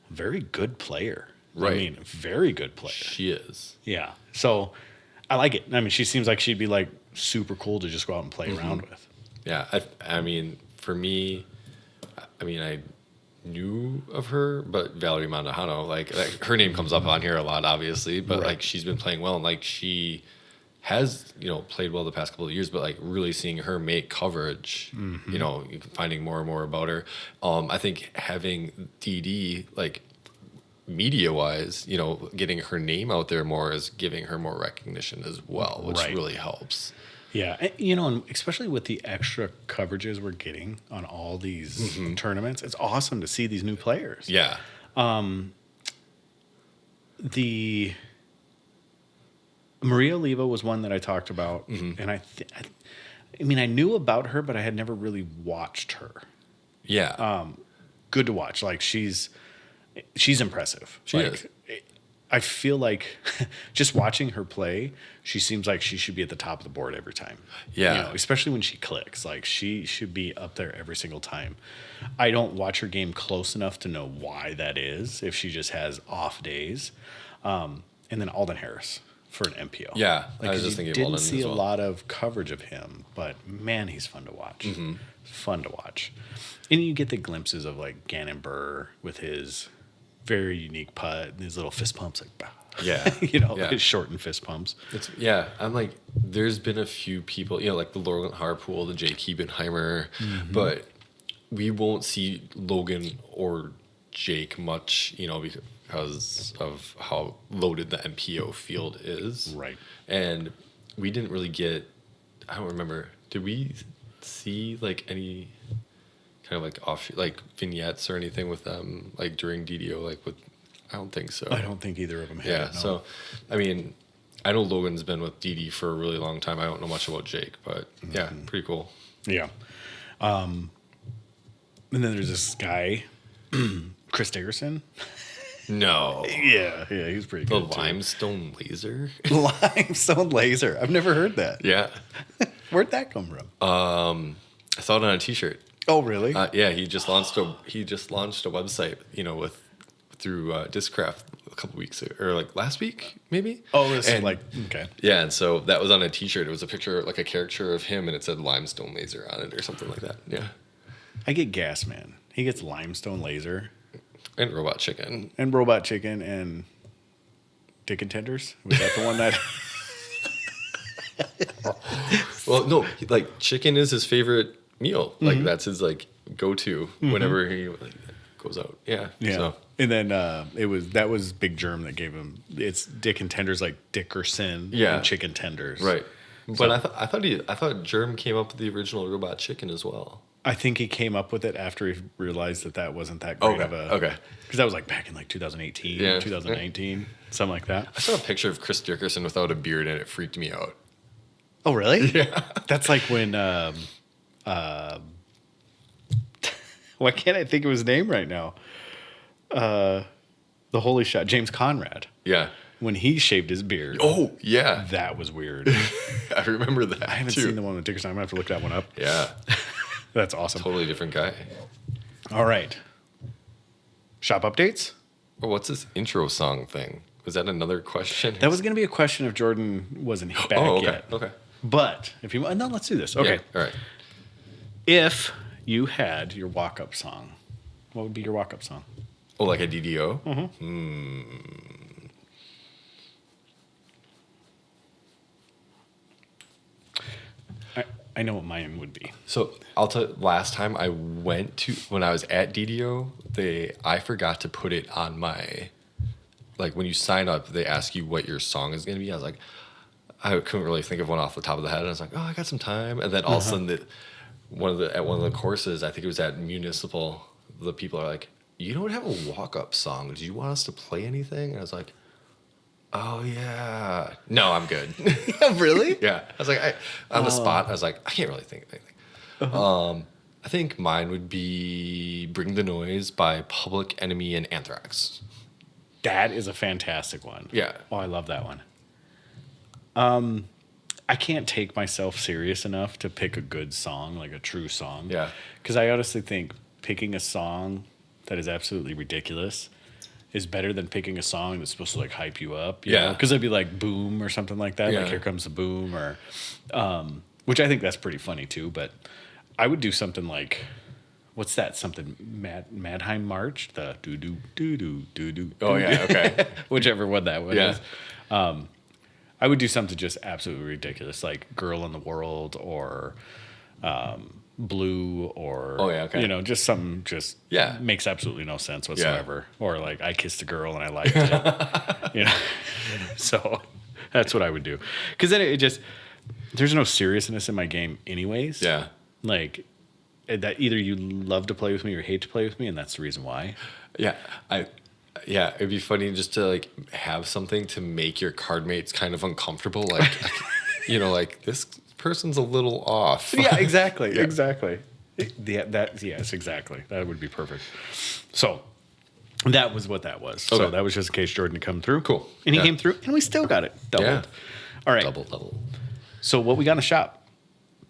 S1: a very good player.
S2: Right.
S1: I mean, very good player.
S2: She is.
S1: Yeah. So I like it. I mean, she seems like she'd be like super cool to just go out and play around with.
S2: Yeah. I mean, for me, I knew of her, but Valerie Mandujano, like her name comes up on here a lot, obviously, but
S1: Right.
S2: like she's been playing well, and like she has, played well the past couple of years, but like really seeing her make coverage, finding more and more about her. I think having DD, like media wise, getting her name out there more is giving her more recognition as well, which
S1: Right.
S2: really helps.
S1: Yeah, and especially with the extra coverages we're getting on all these tournaments, it's awesome to see these new players.
S2: Yeah.
S1: The Maria Oliva was one that I talked about, and I mean, I knew about her, but I had never really watched her.
S2: Yeah.
S1: Good to watch. Like she's impressive.
S2: She is.
S1: I feel like just watching her play, she seems like she should be at the top of the board every time.
S2: Yeah.
S1: Especially when she clicks. Like she should be up there every single time. I don't watch her game close enough to know why that is, if she just has off days. And then Alden Harris for an MPO.
S2: Yeah,
S1: like,
S2: I was just thinking of
S1: didn't
S2: Alden
S1: see
S2: as
S1: a
S2: well.
S1: lot of coverage of him, but man, he's fun to watch. Fun to watch. And you get the glimpses of like Gannon Burr with his very unique putt and his little fist pumps, like, bah.
S2: Yeah.
S1: His shortened fist pumps.
S2: I'm like, there's been a few people, like the Logan Harpool, the Jake Hebenheimer, but we won't see Logan or Jake much, because of how loaded the MPO field is.
S1: Right.
S2: And we didn't really get, I don't remember, did we see like any kind of like offshoot, like vignettes or anything with them, like during DDO, like with, I don't think so.
S1: I don't think either of them had
S2: Yeah.
S1: it, no.
S2: So, I mean, I know Logan's been with DD for a really long time. I don't know much about Jake, but yeah, pretty cool.
S1: Yeah. And then there's this guy, Chris Dickerson.
S2: No.
S1: Yeah, he's pretty
S2: The
S1: good.
S2: limestone laser?
S1: Limestone laser. I've never heard that.
S2: Yeah.
S1: Where'd that come from?
S2: I saw it on a t-shirt.
S1: Oh, really?
S2: Yeah, he just launched a website, through Discraft a couple weeks ago, or like last week, maybe.
S1: Oh, this is like, okay.
S2: Yeah, and so that was on a t-shirt. It was a picture, like a caricature of him, and it said limestone laser on it or something like that. Yeah.
S1: I get Gas Man. He gets limestone laser
S2: And robot chicken.
S1: and robot chicken and Dick and Tenders. Was that the one that?
S2: Well, no, like chicken is his favorite meal. Like that's his like go-to whenever he like, goes out. Yeah.
S1: Yeah.
S2: So.
S1: And then that was Big Germ that gave him. It's Dick and Tenders, like Dickerson.
S2: Yeah.
S1: And chicken tenders.
S2: Right. But I thought Germ came up with the original robot chicken as well.
S1: I think he came up with it after he realized that wasn't that great of a.
S2: Okay.
S1: Because that was like back in like 2018,
S2: Yeah.
S1: 2019, something like that.
S2: I saw a picture of Chris Dickerson without a beard, and it freaked me out.
S1: Oh, really?
S2: Yeah.
S1: That's like when. Why can't I think of his name right now? The Holy Shot, James Conrad.
S2: Yeah.
S1: When he shaved his beard.
S2: Oh, yeah.
S1: That was weird.
S2: I remember that.
S1: I haven't
S2: too.
S1: seen the one with Dickerson. I'm going to have to look that one up.
S2: Yeah.
S1: That's awesome.
S2: Totally different guy.
S1: All right. Shop updates?
S2: Or what's this intro song thing? Was that another question?
S1: That was going to be a question if Jordan wasn't back
S2: okay.
S1: yet.
S2: Okay.
S1: But if you no, let's do this. Okay.
S2: Yeah, all right.
S1: If you had your walk-up song, what would be your walk-up song?
S2: Oh, like a DDO?
S1: I know what mine would be.
S2: So I'll tell you, last time I went to, when I was at DDO, I forgot to put it on my, like when you sign up, they ask you what your song is going to be. I was like, I couldn't really think of one off the top of the head. And I was like, oh, I got some time. And then all of a sudden, at one of the courses, I think it was at Municipal, the people are like, you don't have a walk-up song. Do you want us to play anything? And I was like, oh, yeah. No, I'm good.
S1: Really?
S2: Yeah. I was like, on the spot, I was like, I can't really think of anything. I think mine would be Bring the Noise by Public Enemy and Anthrax.
S1: That is a fantastic one.
S2: Yeah.
S1: Oh, I love that one. I can't take myself serious enough to pick a good song, like a true song.
S2: Yeah.
S1: Because I honestly think picking a song that is absolutely ridiculous is better than picking a song that's supposed to like hype you up.
S2: Yeah.
S1: Because it'd be like Boom or something like that.
S2: Yeah.
S1: Like Here Comes the Boom or, which I think that's pretty funny too. But I would do something like, what's that? Something Madheim March? The doo doo doo doo doo doo.
S2: Oh, yeah. Okay.
S1: Whichever one that one
S2: Yeah.
S1: is. I would do something just absolutely ridiculous, like Girl in the World or Blue or,
S2: Oh, yeah, okay.
S1: Just something
S2: Yeah.
S1: makes absolutely no sense whatsoever. Or like I Kissed a Girl and I liked it. So that's what I would do. Because then it just, there's no seriousness in my game anyways.
S2: Yeah.
S1: Like that either you love to play with me or hate to play with me, and that's the reason why.
S2: Yeah. It'd be funny just to like have something to make your card mates kind of uncomfortable. Like, like this person's a little off.
S1: Yeah, exactly.
S2: Yeah.
S1: Exactly. Yes, exactly. That would be perfect. So that was what that was.
S2: Okay.
S1: So that was just in case Jordan had come through.
S2: Cool.
S1: And he
S2: Yeah.
S1: came through, and we still got it doubled.
S2: Yeah.
S1: All right.
S2: Double.
S1: So what we got in the shop,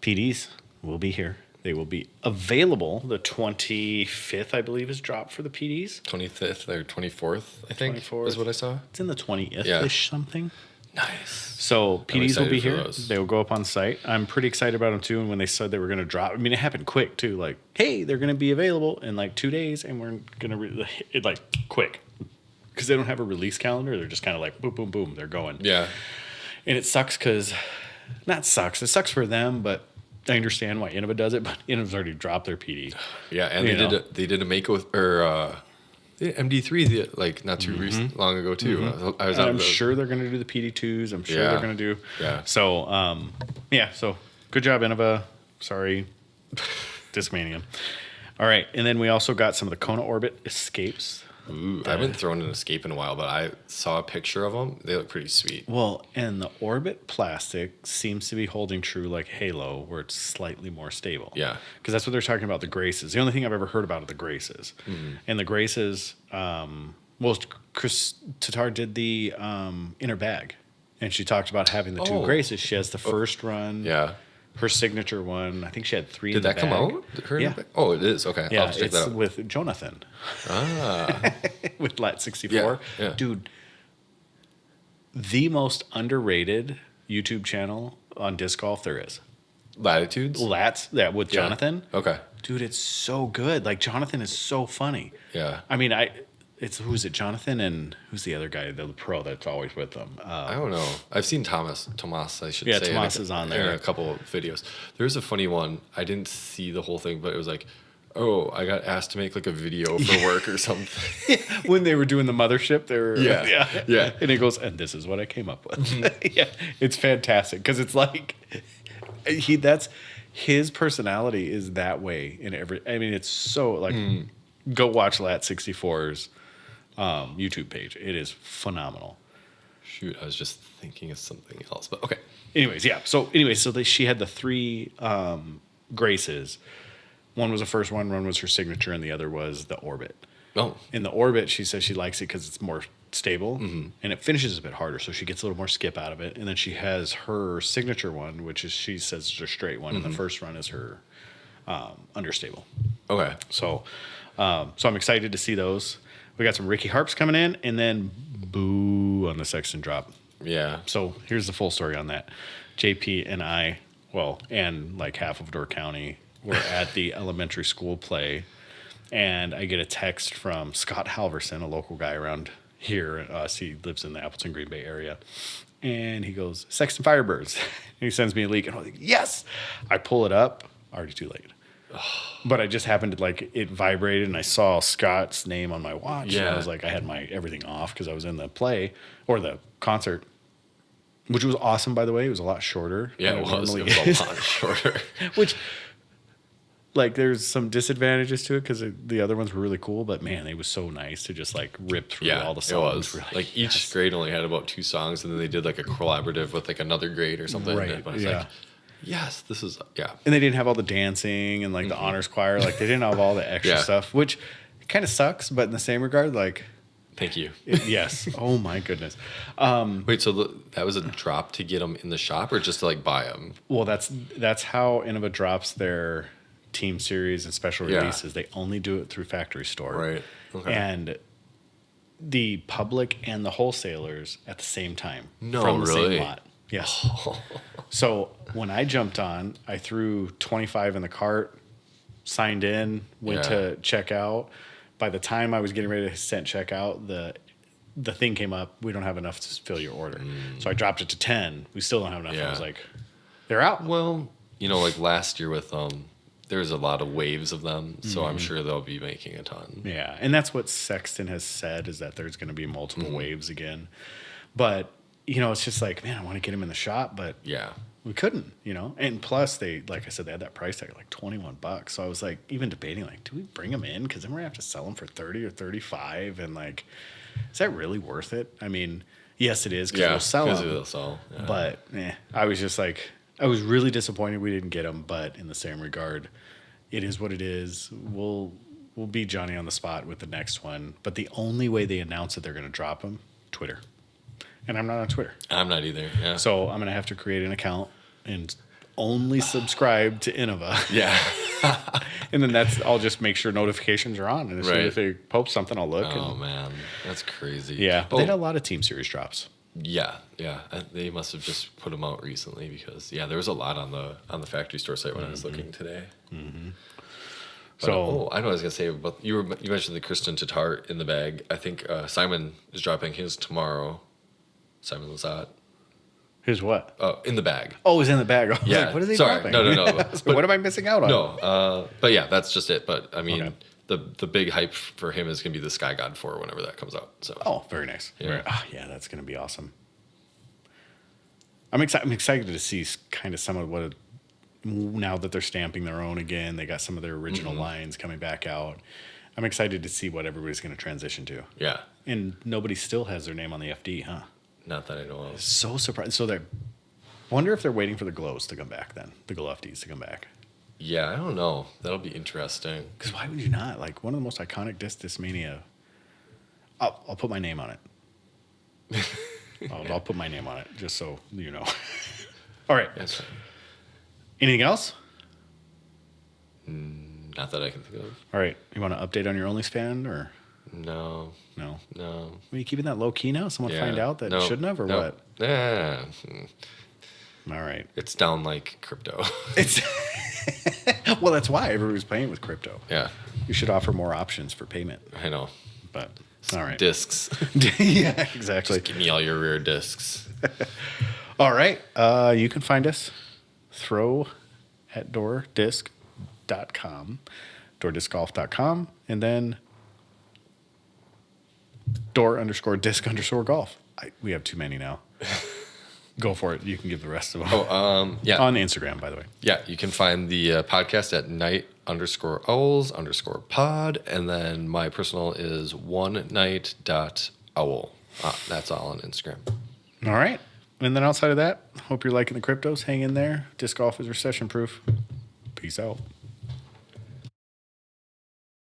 S1: PDs will be here. They will be available. The 25th, I believe, is dropped for the PDs.
S2: 25th or 24th, I think,
S1: 24th.
S2: is what I saw.
S1: It's in the 20th-ish
S2: Yeah.
S1: something.
S2: Nice.
S1: So PDs will be
S2: excited for
S1: here.
S2: those.
S1: They will go up on site. I'm pretty excited about them too. And when they said they were going to drop, I mean, it happened quick too. Like, hey, they're going to be available in like 2 days, and we're going to it like quick because they don't have a release calendar. They're just kind of like boom, boom, boom. They're going.
S2: Yeah.
S1: And it sucks because, not sucks. It sucks for them, but I understand why Innova does it. But Innova's already dropped their PD.
S2: Yeah, and
S1: You know.
S2: they did a make with MD3 like not too long ago too. I was
S1: And
S2: out
S1: I'm
S2: of
S1: sure they're going to do the PD2s. I'm sure
S2: Yeah.
S1: they're going to do.
S2: Yeah.
S1: So, So good job, Innova. Sorry, Discmania. All right. And then we also got some of the Kona Orbit Escapes.
S2: Ooh, I haven't thrown an escape in a while, but I saw a picture of them. They look pretty sweet.
S1: Well, and the Orbit plastic seems to be holding true like Halo, where it's slightly more stable.
S2: Yeah.
S1: Because that's what they're talking about, the Graces. The only thing I've ever heard about are the Graces. And the Graces, Chris Tatar did the inner bag. And she talked about having the two
S2: Oh.
S1: Graces. She has the first run.
S2: Yeah.
S1: Her signature one. I think she had 3
S2: Did
S1: in the
S2: that come
S1: bag.
S2: out? Her
S1: Yeah.
S2: Oh, it is. Okay. I'll
S1: Yeah,
S2: have to check
S1: it's
S2: that out.
S1: with Jonathan.
S2: Ah.
S1: With Lat 64.
S2: Yeah.
S1: Dude, the most underrated YouTube channel on disc golf there is.
S2: Latitudes?
S1: Lats, yeah, with
S2: Yeah.
S1: Jonathan.
S2: Okay.
S1: Dude, it's so good. Like, Jonathan is so funny.
S2: Yeah.
S1: I mean, who's it? Jonathan and who's the other guy, the pro that's always with them?
S2: I don't know. I've seen Tomas, I should
S1: Yeah,
S2: say.
S1: Tomas is on there.
S2: In a couple of videos. There's a funny one. I didn't see the whole thing, but it was like, oh, I got asked to make like a video for work or something.
S1: When they were doing the mothership, they were
S2: Yeah.
S1: And it goes, and this is what I came up with. Yeah, it's fantastic because it's like that's his personality is that way in every. I mean, it's so like go watch Lat 64's YouTube page. It is phenomenal.
S2: Shoot, I was just thinking of something else, but okay.
S1: Anyways, yeah. So she had the 3 Graces. One was the first one was her signature, and the other was the Orbit.
S2: Oh,
S1: In the Orbit, she says she likes it because it's more stable and it finishes a bit harder, so she gets a little more skip out of it. And then she has her signature one, which is she says is her straight one, and the first run is her understable.
S2: okay.
S1: So I'm excited to see those. We got some Ricky Harps coming in, and then boo on the Sexton drop.
S2: Yeah.
S1: So here's the full story on that. JP and I, and like half of Door County, were at the elementary school play, and I get a text from Scott Halverson, a local guy around here. He lives in the Appleton, Green Bay area. And he goes, Sexton Firebirds. And he sends me a link, and I'm like, yes! I pull it up, already too late. But I just happened to it vibrated, and I saw Scott's name on my watch. And I
S2: Yeah.
S1: was like, I had my everything off because I was in the play or the concert, which was awesome, by the way. It was a lot shorter.
S2: Yeah,
S1: than
S2: it was.
S1: normally
S2: It was
S1: is.
S2: a lot shorter.
S1: Which, there's some disadvantages to it because the other ones were really cool. But man, it was so nice to just rip through
S2: Yeah,
S1: all the
S2: it
S1: songs.
S2: was.
S1: We're
S2: Like each
S1: yes.
S2: grade only had about 2 songs, and then they did like a collaborative with like another grade or something.
S1: Right,
S2: But it's
S1: yeah.
S2: like, yes, this is
S1: And they didn't have all the dancing and the honors choir. They didn't have all the extra
S2: Yeah.
S1: stuff, which kind of sucks. But in the same regard,
S2: Thank you.
S1: yes. Oh my goodness.
S2: Wait, so that was a drop to get them in the shop, or just to buy them?
S1: Well, that's how Innova drops their team series and special
S2: Yeah.
S1: releases. They only do it through factory store.
S2: Right. Okay.
S1: And the public and the wholesalers at the same time.
S2: No,
S1: from the
S2: really?
S1: same lot. Yes. So when I jumped on, I threw 25 in the cart, signed in, went
S2: Yeah.
S1: to check out. By the time I was getting ready to send check out, the thing came up, we don't have enough to fill your order. So I dropped it to 10. We still don't have enough.
S2: Yeah.
S1: I was like, they're out.
S2: Well, last year with there's a lot of waves of them, so I'm sure they'll be making a ton.
S1: Yeah, and that's what Sexton has said is that there's going to be multiple waves again. But, it's just man, I want to get him in the shop, but
S2: Yeah.
S1: we couldn't, And plus, they, like I said, they had that price tag at like $21. So I was like, even debating, like, do we bring them in? Because then we're gonna have to sell them for 30 or 35, and like, is that really worth it? I mean, yes, it is because
S2: Yeah,
S1: we'll sell
S2: because
S1: them.
S2: they'll sell. Yeah.
S1: But I was just like, I was really disappointed we didn't get them. But in the same regard, it is what it is. We'll be Johnny on the spot with the next one. But the only way they announce that they're going to drop them, Twitter. And I'm not on Twitter.
S2: I'm not either. Yeah.
S1: So I'm going to have to create an account and only subscribe to Innova.
S2: Yeah.
S1: And then I'll just make sure notifications are on. And as soon as they post something, I'll look.
S2: Oh, man. That's crazy.
S1: Yeah. But they had a lot of Team Series drops.
S2: Yeah. Yeah. They must have just put them out recently because, there was a lot on the factory store site when I was looking today. Mm-hmm. So I know what I was gonna say, but you mentioned the Kristen Tatar in the bag. I think Simon is dropping his tomorrow. Simon Lazat.
S1: His what?
S2: Oh, in the bag.
S1: Oh, it's in the bag.
S2: Yeah.
S1: Like, what are they
S2: dropping? No.
S1: But, what am I missing out on?
S2: No. But yeah, that's just it. But I mean, the big hype for him is gonna be the Sky God 4 whenever that comes out. So.
S1: Oh, very nice.
S2: Yeah.
S1: That's gonna be awesome. I'm excited to see kind of some of what. Now that they're stamping their own again, they got some of their original lines coming back out. I'm excited to see what everybody's going to transition to.
S2: Yeah.
S1: And nobody still has their name on the FD, huh?
S2: Not that I know of.
S1: So surprised. So they wonder if they're waiting for the glows to come back then, the glow FDs to come back.
S2: Yeah, I don't know. That'll be interesting.
S1: Because why would you not? Like, one of the most iconic Discmania. I'll put my name on it. I'll put my name on it, just so you know. All right.
S2: That's fine.
S1: Anything else?
S2: Not that I can think of.
S1: All right. You want to update on your OnlyFans or?
S2: No.
S1: Are you keeping that low key now? Someone find out that shouldn't have or what?
S2: Yeah.
S1: All right.
S2: It's down like crypto.
S1: It's well, that's why everybody's paying with crypto.
S2: Yeah.
S1: You should offer more options for payment.
S2: I know.
S1: But all right.
S2: Discs.
S1: Yeah, exactly.
S2: Just give me all your rare discs.
S1: All right. You can find us throw@doordisc.com, doordiscgolf.com, and then door_disc_golf. We have too many now. Go for it. You can give the rest of them.
S2: Yeah.
S1: On Instagram, by the way.
S2: Yeah, you can find the podcast at night_owls_pod, and then my personal is onenight.owl. That's all on Instagram.
S1: All right. And then outside of that, hope you're liking the cryptos. Hang in there. Disc golf is recession proof. Peace out.